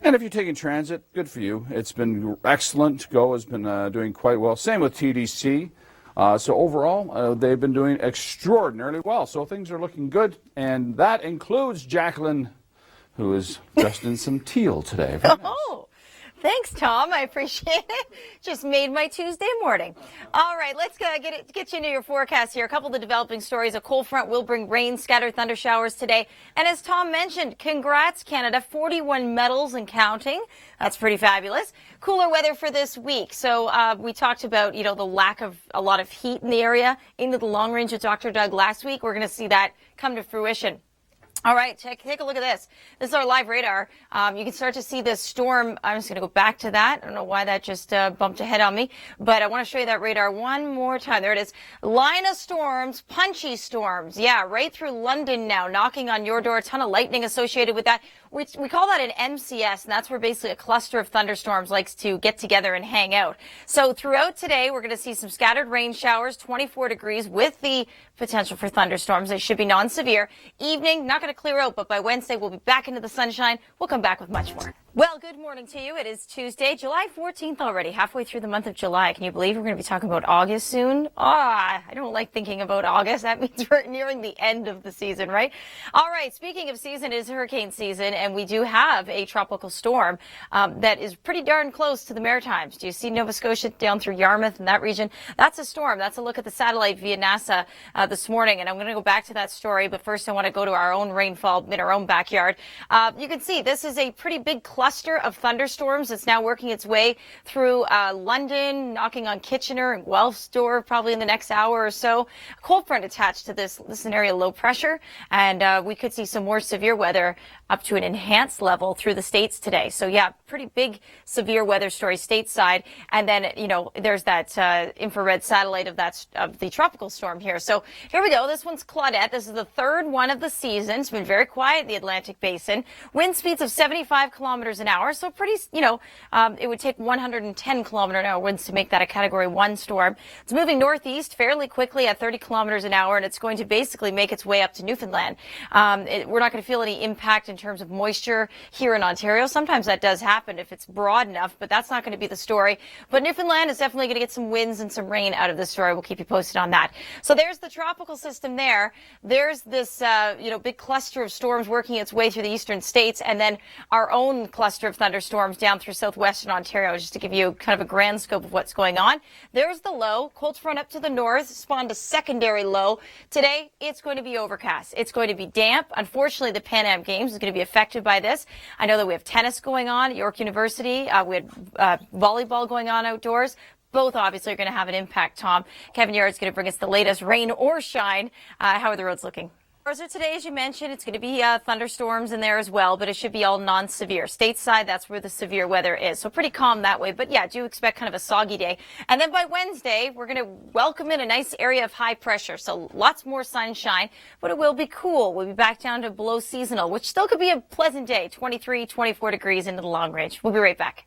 And if you're taking transit, good for you. It's been excellent. Go has been doing quite well. Same with TDC. So overall, they've been doing extraordinarily well. So things are looking good. And that includes Jaclyn, who is dressed in some teal today. Very nice. Oh, thanks, Tom. I appreciate it. Just made my Tuesday morning. All right, let's get you into your forecast here. A couple of the developing stories. A cold front will bring rain, scattered thunder showers today. And as Tom mentioned, congrats, Canada. 41 medals and counting. That's pretty fabulous. Cooler weather for this week. So we talked about, the lack of a lot of heat in the area into the long range with Dr. Doug last week. We're going to see that come to fruition. All right, take a look at this. This is our live radar. You can start to see this storm. I'm just going to go back to that. I don't know why that just bumped ahead on me, but I want to show you that radar one more time. There it is. Line of storms, punchy storms. Yeah, right through London now, knocking on your door. A ton of lightning associated with that. We call that an MCS, and that's where basically a cluster of thunderstorms likes to get together and hang out. So throughout today, we're going to see some scattered rain showers, 24 degrees with the potential for thunderstorms. They should be non-severe. Evening, not going to clear out, but by Wednesday, we'll be back into the sunshine. We'll come back with much more. Well, good morning to you. It is Tuesday, July 14th already, halfway through the month of July. Can you believe we're going to be talking about August soon? I don't like thinking about August. That means we're nearing the end of the season, right? All right, speaking of season, it is hurricane season, and we do have a tropical storm that is pretty darn close to the Maritimes. Do you see Nova Scotia down through Yarmouth and that region? That's a storm. That's a look at the satellite via NASA this morning, and I'm going to go back to that story, but first I want to go to our own rainfall in our own backyard. You can see this is a pretty big cluster of thunderstorms that's now working its way through London, knocking on Kitchener and Guelph's door probably in the next hour or so. A cold front attached to this is an area of low pressure, and we could see some more severe weather up to an enhanced level through the states today. So yeah, pretty big severe weather story stateside. And then, there's that infrared satellite of the tropical storm here. So here we go. This one's Claudette. This is the third one of the season. It's been very quiet in the Atlantic Basin. Wind speeds of 75 kilometers an hour. So pretty, it would take 110 kilometer an hour winds to make that a Category 1 storm. It's moving northeast fairly quickly at 30 kilometers an hour, and it's going to basically make its way up to Newfoundland. We're not going to feel any impact in terms of moisture here in Ontario. Sometimes that does happen if it's broad enough, but that's not going to be the story. But Newfoundland is definitely going to get some winds and some rain out of this story. We'll keep you posted on that. So there's the tropical system there. There's this, big cluster of storms working its way through the eastern states, and then our own cluster of thunderstorms down through southwestern Ontario, just to give you kind of a grand scope of what's going on. There's the low. Cold front up to the north spawned a secondary low. Today, it's going to be overcast. It's going to be damp. Unfortunately, the PanAm Games is going to be affected by this. I know that we have tennis going on at York University. We had volleyball going on outdoors. Both obviously are going to have an impact, Tom. Kevin Yard's going to bring us the latest rain or shine. How are the roads looking? So today, as you mentioned, it's going to be thunderstorms in there as well, but it should be all non-severe. Stateside, that's where the severe weather is. So pretty calm that way. But yeah, do expect kind of a soggy day. And then by Wednesday, we're going to welcome in a nice area of high pressure. So lots more sunshine, but it will be cool. We'll be back down to below seasonal, which still could be a pleasant day, 23, 24 degrees into the long range. We'll be right back.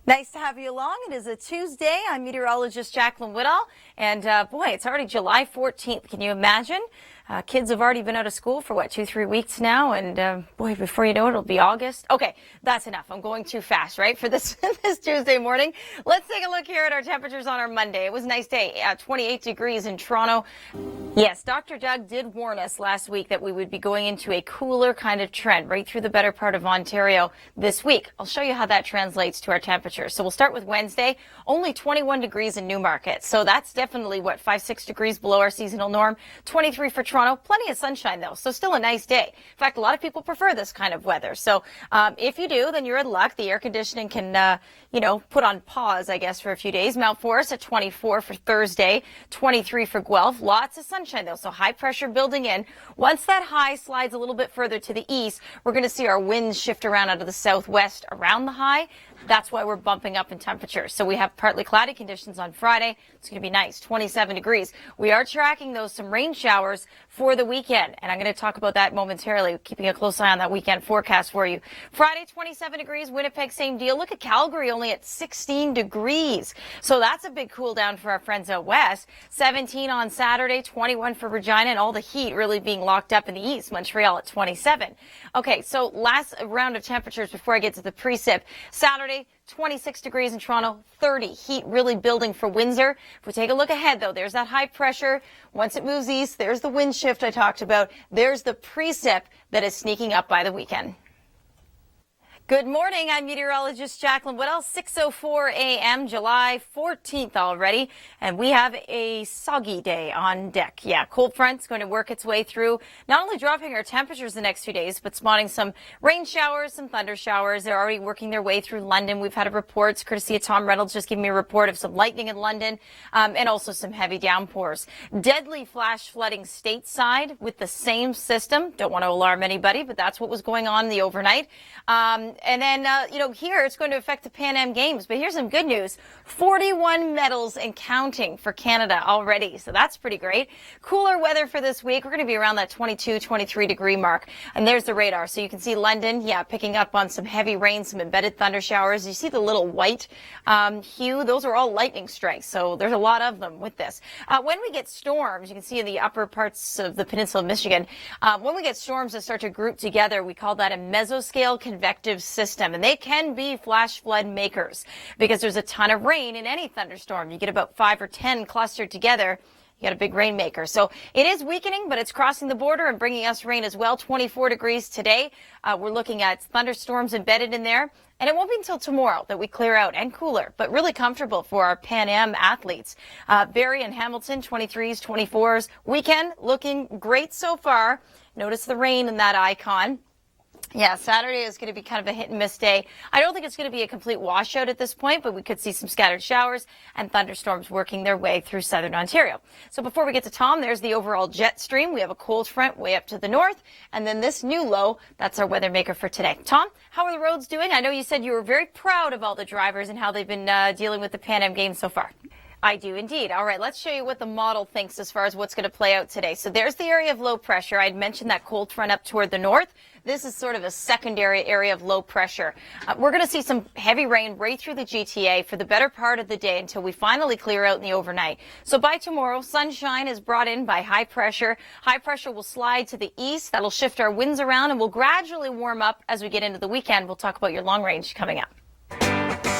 Nice to have you along. It is a Tuesday. I'm meteorologist Jaclyn Whittal. And boy, it's already July 14th. Can you imagine? Kids have already been out of school for, 2-3 weeks now, and boy, before you know it, it'll be August. Okay, that's enough. I'm going too fast, right, for this this Tuesday morning. Let's take a look here at our temperatures on our Monday. It was a nice day, 28 degrees in Toronto. Yes, Dr. Doug did warn us last week that we would be going into a cooler kind of trend right through the better part of Ontario this week. I'll show you how that translates to our temperatures. So we'll start with Wednesday, only 21 degrees in Newmarket. So that's definitely, 5-6 degrees below our seasonal norm. 23 for Toronto. Plenty of sunshine, though, so still a nice day. In fact, a lot of people prefer this kind of weather. So if you do, then you're in luck. The air conditioning can, put on pause, I guess, for a few days. Mount Forest at 24 for Thursday, 23 for Guelph. Lots of sunshine, though, so high pressure building in. Once that high slides a little bit further to the east, we're going to see our winds shift around out of the southwest around the high. That's why we're bumping up in temperatures. So we have partly cloudy conditions on Friday. It's going to be nice, 27 degrees. We are tracking, though, some rain showers for the weekend, and I'm going to talk about that momentarily, keeping a close eye on that weekend forecast for you. Friday, 27 degrees. Winnipeg, same deal. Look at Calgary, only at 16 degrees. So that's a big cool down for our friends out west. 17 on Saturday, 21 for Regina, and all the heat really being locked up in the east. Montreal at 27. Okay, so last round of temperatures before I get to the precip. Saturday, 26 degrees in Toronto, 30. Heat really building for Windsor. If we take a look ahead, though, there's that high pressure. Once it moves east, there's the wind shift I talked about. There's the precip that is sneaking up by the weekend. Good morning. I'm meteorologist Jaclyn Whittal. 6:04 a.m., July 14th already, and we have a soggy day on deck. Yeah, cold front's going to work its way through, not only dropping our temperatures the next few days, but spotting some rain showers, some thunder showers. They're already working their way through London. We've had reports, courtesy of Tom Reynolds, just giving me a report of some lightning in London, and also some heavy downpours. Deadly flash flooding stateside with the same system. Don't want to alarm anybody, but that's what was going on in the overnight. And then, here it's going to affect the PanAm Games. But here's some good news. 41 medals and counting for Canada already. So that's pretty great. Cooler weather for this week. We're going to be around that 22, 23 degree mark. And there's the radar. So you can see London, picking up on some heavy rain, some embedded thunder showers. You see the little white hue. Those are all lightning strikes. So there's a lot of them with this. When we get storms, you can see in the upper parts of the peninsula of Michigan, when we get storms that start to group together, we call that a mesoscale convective system, and they can be flash flood makers because there's a ton of rain in any thunderstorm. You get about 5 or 10 clustered together, you got a big rainmaker. So it is weakening, but it's crossing the border and bringing us rain as well. 24 degrees today. We're looking at thunderstorms embedded in there. And it won't be until tomorrow that we clear out and cooler, but really comfortable for our Pan Am athletes. Barrie and Hamilton, 23s, 24s. Weekend looking great so far. Notice the rain in that icon. Yeah, Saturday is going to be kind of a hit and miss day. I don't think it's going to be a complete washout at this point, but we could see some scattered showers and thunderstorms working their way through southern Ontario. So before we get to Tom, there's the overall jet stream. We have a cold front way up to the north, and then this new low, that's our weather maker for today. Tom, how are the roads doing? I know you said you were very proud of all the drivers and how they've been dealing with the PanAm Games so far. I do indeed. All right, let's show you what the model thinks as far as what's going to play out today. So there's the area of low pressure. I'd mentioned that cold front up toward the north. This is sort of a secondary area of low pressure. We're going to see some heavy rain right through the GTA for the better part of the day until we finally clear out in the overnight. So by tomorrow, sunshine is brought in by high pressure. High pressure will slide to the east. That'll shift our winds around and will gradually warm up as we get into the weekend. We'll talk about your long range coming up.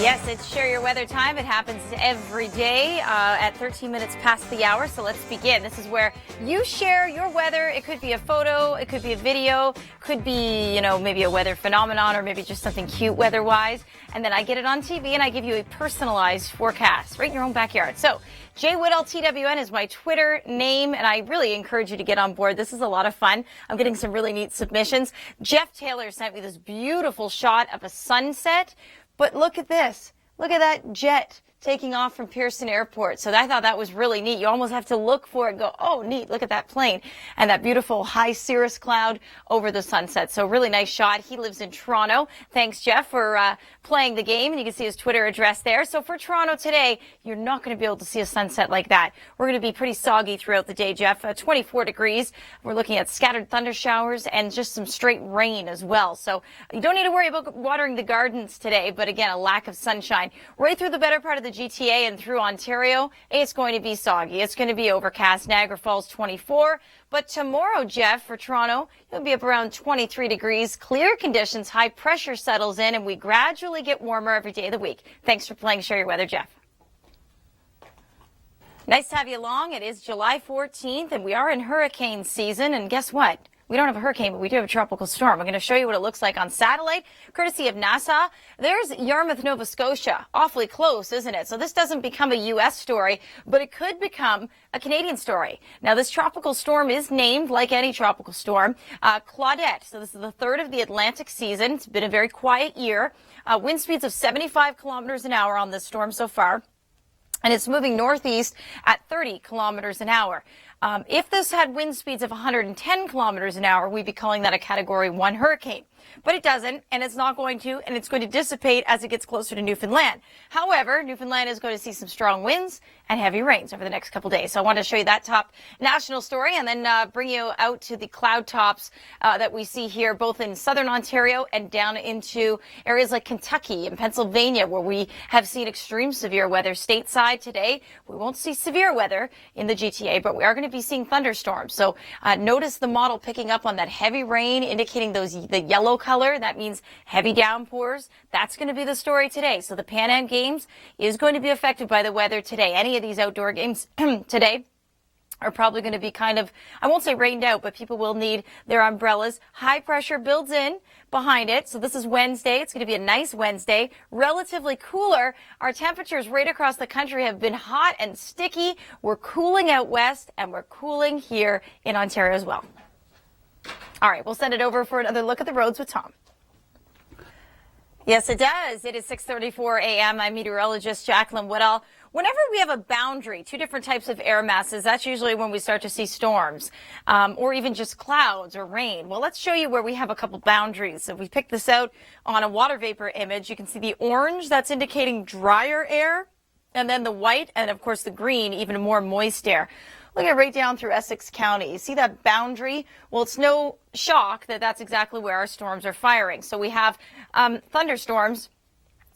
Yes, it's Share Your Weather time. It happens every day at 13 minutes past the hour. So let's begin. This is where you share your weather. It could be a photo. It could be a video. Could be, maybe a weather phenomenon or maybe just something cute weather-wise. And then I get it on TV and I give you a personalized forecast right in your own backyard. So J Whittal TWN is my Twitter name, and I really encourage you to get on board. This is a lot of fun. I'm getting some really neat submissions. Jeff Taylor sent me this beautiful shot of a sunset. But look at this. Look at that jet taking off from Pearson Airport. So I thought that was really neat. You almost have to look for it and go, oh, neat, look at that plane. And that beautiful high cirrus cloud over the sunset. So really nice shot. He lives in Toronto. Thanks, Jeff, for playing the game. And you can see his Twitter address there. So for Toronto today, you're not going to be able to see a sunset like that. We're going to be pretty soggy throughout the day, Jeff. 24 degrees. We're looking at scattered thunder showers and just some straight rain as well. So you don't need to worry about watering the gardens today. But again, a lack of sunshine right through the better part of the GTA and through Ontario. It's going to be soggy. It's going to be overcast. Niagara Falls 24. But tomorrow, Jeff, for Toronto, you'll be up around 23 degrees. Clear conditions. High pressure settles in, and we gradually get warmer every day of the week. Thanks for playing Share Your Weather, Jeff. Nice to have you along. It is July 14th, and we are in hurricane season. And guess what? We don't have a hurricane, but we do have a tropical storm. I'm going to show you what it looks like on satellite, courtesy of NASA. There's Yarmouth, Nova Scotia. Awfully close, isn't it? So this doesn't become a U.S. story, but it could become a Canadian story. Now, this tropical storm is named, like any tropical storm, Claudette. So this is the third of the Atlantic season. It's been a very quiet year. Wind speeds of 75 kilometers an hour on this storm so far. And it's moving northeast at 30 kilometers an hour. If this had wind speeds of 110 kilometers an hour, we'd be calling that a Category 1 hurricane. but it doesn't, and it's not going to, and it's going to dissipate as it gets closer to Newfoundland. However, Newfoundland is going to see some strong winds and heavy rains over the next couple days. So I wanted to show you that top national story and then bring you out to the cloud tops that we see here, both in southern Ontario and down into areas like Kentucky and Pennsylvania, where we have seen extreme severe weather stateside today. We won't see severe weather in the GTA, but we are going to be seeing thunderstorms. So notice the model picking up on that heavy rain, indicating the yellow color. That means heavy downpours. That's going to be the story today. So the PanAm Games is going to be affected by the weather today. Any of these outdoor games today are probably going to be kind of, I won't say rained out, but people will need their umbrellas. High pressure builds in behind it. So this is Wednesday. It's going to be a nice Wednesday, relatively cooler. Our temperatures right across the country have been hot and sticky. We're cooling out west and we're cooling here in Ontario as well. All right, we'll send it over for another look at the roads with Tom. Yes, it does. It is 6:34 a.m. I'm meteorologist Jaclyn Whittal. Whenever we have a boundary, two different types of air masses, that's usually when we start to see storms or even just clouds or rain. Well, let's show you where we have a couple boundaries. So we picked this out on a water vapor image. You can see the orange, that's indicating drier air, and then the white and, of course, the green, even more moist air. Look at right down through Essex County. You see that boundary? Well, it's no shock that that's exactly where our storms are firing. So we have thunderstorms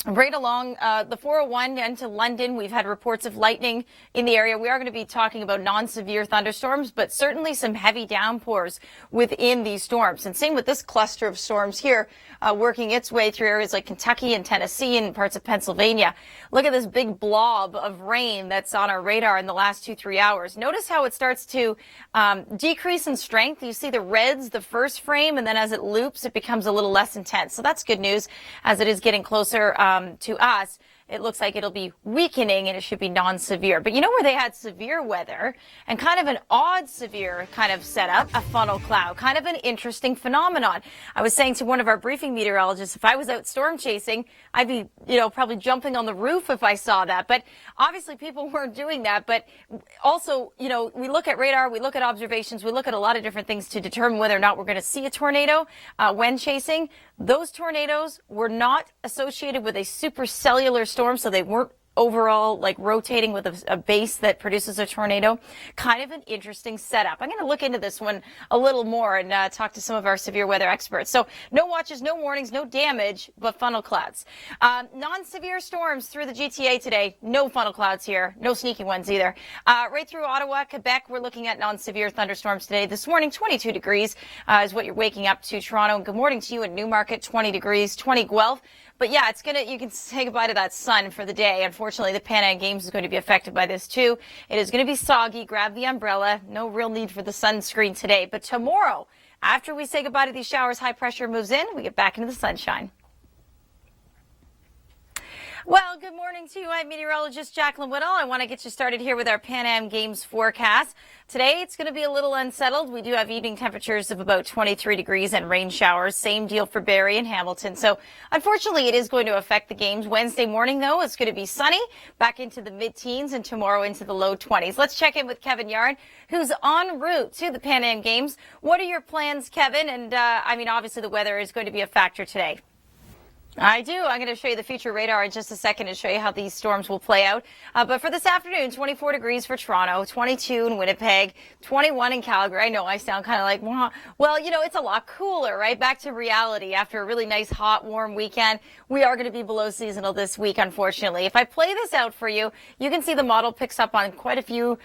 right along the 401 and to London. We've had reports of lightning in the area. We are going to be talking about non-severe thunderstorms, but certainly some heavy downpours within these storms. And same with this cluster of storms here, working its way through areas like Kentucky and Tennessee and parts of Pennsylvania. Look at this big blob of rain that's on our radar in the last 2-3 hours. Notice how it starts to decrease in strength. You see the reds, the first frame, and then as it loops, it becomes a little less intense. So that's good news as it is getting closer to us. It looks like it'll be weakening and it should be non-severe. But you know where they had severe weather and kind of an odd severe kind of setup, a funnel cloud, kind of an interesting phenomenon. I was saying to one of our briefing meteorologists, if I was out storm chasing, I'd be, probably jumping on the roof if I saw that. But obviously people weren't doing that. But also, we look at radar, we look at observations, we look at a lot of different things to determine whether or not we're going to see a tornado when chasing. Those tornadoes were not associated with a supercellular storm, so they weren't overall like rotating with a base that produces a tornado. Kind of an interesting setup. I'm going to look into this one a little more and talk to some of our severe weather experts. So no watches, no warnings, no damage, but funnel clouds. Non-severe storms through the GTA today. No funnel clouds here. No sneaky ones either. Right through Ottawa, Quebec, we're looking at non-severe thunderstorms today. This morning, 22 degrees is what you're waking up to. Toronto, and good morning to you in Newmarket, 20 degrees, 20 Guelph. But yeah, you can say goodbye to that sun for the day. Unfortunately, the PanAm Games is going to be affected by this too. It is going to be soggy. Grab the umbrella. No real need for the sunscreen today. But tomorrow, after we say goodbye to these showers, high pressure moves in. We get back into the sunshine. Well, good morning to you. I'm meteorologist Jaclyn Whittal. I want to get you started here with our PanAm Games forecast. Today, it's going to be a little unsettled. We do have evening temperatures of about 23 degrees and rain showers. Same deal for Barrie and Hamilton. So, unfortunately, it is going to affect the games. Wednesday morning, though, it's going to be sunny, back into the mid-teens, and tomorrow into the low 20s. Let's check in with Kevin Yard, who's en route to the PanAm Games. What are your plans, Kevin? And, obviously, the weather is going to be a factor today. I do. I'm going to show you the future radar in just a second and show you how these storms will play out. But for this afternoon, 24 degrees for Toronto, 22 in Winnipeg, 21 in Calgary. I know I sound kind of like, well, it's a lot cooler, right? Back to reality. After a really nice, hot, warm weekend, we are going to be below seasonal this week, unfortunately. If I play this out for you, you can see the model picks up on quite a few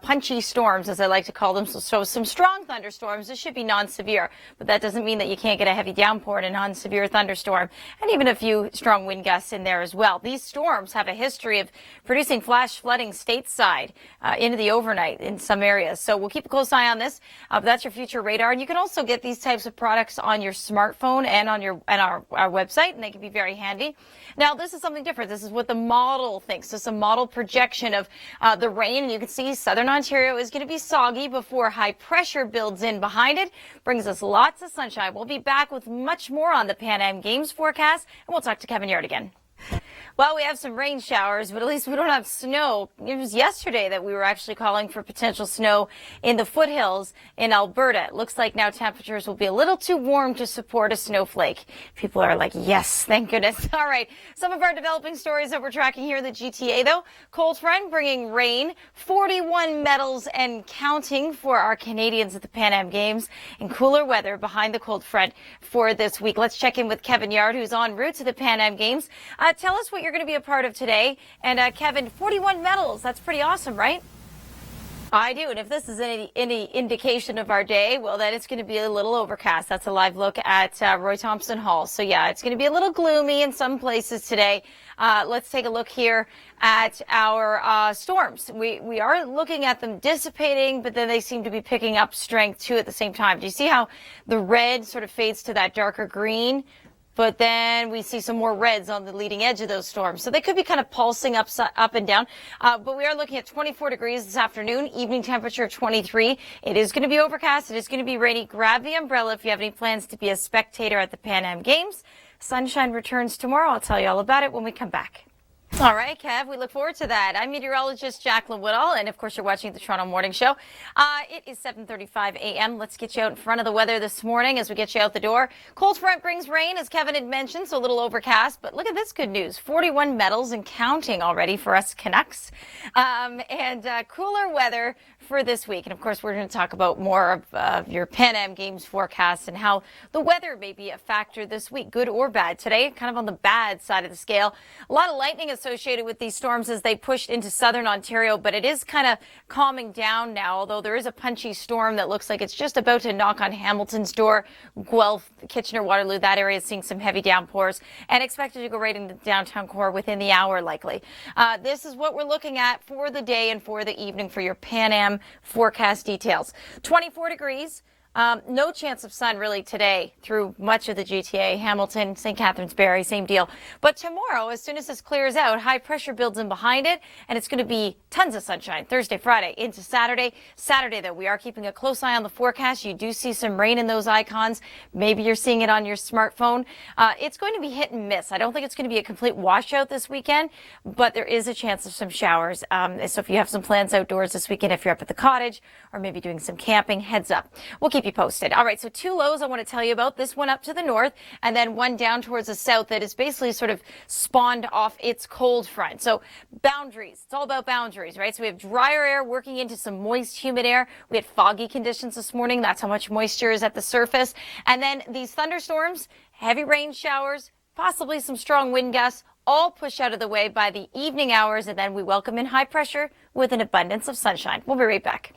punchy storms, as I like to call them. So some strong thunderstorms. This should be non-severe, but that doesn't mean that you can't get a heavy downpour in a non-severe thunderstorm. And even a few strong wind gusts in there as well. These storms have a history of producing flash flooding stateside into the overnight in some areas. So we'll keep a close eye on this. But that's your future radar. And you can also get these types of products on your smartphone and on our website, and they can be very handy. Now, this is something different. This is what the model thinks. This is a model projection of the rain. And you can see southern Ontario is going to be soggy before high pressure builds in behind it. Brings us lots of sunshine. We'll be back with much more on the PanAm Games forecast. And we'll talk to Kevin Yard again. Well, we have some rain showers, but at least we don't have snow. It was yesterday that we were actually calling for potential snow in the foothills in Alberta. It looks like now temperatures will be a little too warm to support a snowflake. People are like, yes, thank goodness. All right. Some of our developing stories that we're tracking here in the GTA, though. Cold front bringing rain, 41 medals and counting for our Canadians at the PanAm Games, and cooler weather behind the cold front for this week. Let's check in with Kevin Yard, who's en route to the PanAm Games. Tell us what you're going to be a part of today. And Kevin, 41 medals. That's pretty awesome, right? I do. And if this is any indication of our day, well, then it's going to be a little overcast. That's a live look at Roy Thompson Hall. So, yeah, it's going to be a little gloomy in some places today. Let's take a look here at our storms. We are looking at them dissipating, but then they seem to be picking up strength, too, at the same time. Do you see how the red sort of fades to that darker green? But then we see some more reds on the leading edge of those storms. So they could be kind of pulsing up and down. But we are looking at 24 degrees this afternoon, evening temperature 23. It is going to be overcast. It is going to be rainy. Grab the umbrella if you have any plans to be a spectator at the PanAm Games. Sunshine returns tomorrow. I'll tell you all about it when we come back. All right, Kev, we look forward to that. I'm meteorologist Jaclyn Whittal, and of course you're watching the Toronto Morning Show. It is 7:35 a.m. Let's get you out in front of the weather this morning as we get you out the door. Cold front brings rain, as Kevin had mentioned, so a little overcast. But look at this good news. 41 medals and counting already for us Canucks. And cooler weather for this week. And of course, we're going to talk about more of your PanAm Games forecast and how the weather may be a factor this week, good or bad. Today, kind of on the bad side of the scale. A lot of lightning associated with these storms as they pushed into southern Ontario, but it is kind of calming down now, although there is a punchy storm that looks like it's just about to knock on Hamilton's door. Guelph, Kitchener, Waterloo, that area is seeing some heavy downpours and expected to go right into downtown core within the hour likely. This is what we're looking at for the day and for the evening for your PanAm forecast details. 24 degrees. No chance of sun really today through much of the GTA. Hamilton, St. Catharines, Barrie, same deal. But tomorrow, as soon as this clears out, high pressure builds in behind it, and it's going to be tons of sunshine Thursday, Friday into Saturday. Saturday, though, we are keeping a close eye on the forecast. You do see some rain in those icons. Maybe you're seeing it on your smartphone. It's going to be hit and miss. I don't think it's going to be a complete washout this weekend, but there is a chance of some showers. So if you have some plans outdoors this weekend, if you're up at the cottage or maybe doing some camping, heads up. We'll keep you posted. All right, so two lows I want to tell you about. This one up to the north and then one down towards the south that is basically sort of spawned off its cold front. So boundaries. It's all about boundaries, right? So we have drier air working into some moist, humid air. We had foggy conditions this morning. That's how much moisture is at the surface. And then these thunderstorms, heavy rain showers, possibly some strong wind gusts, all push out of the way by the evening hours. And then we welcome in high pressure with an abundance of sunshine. We'll be right back.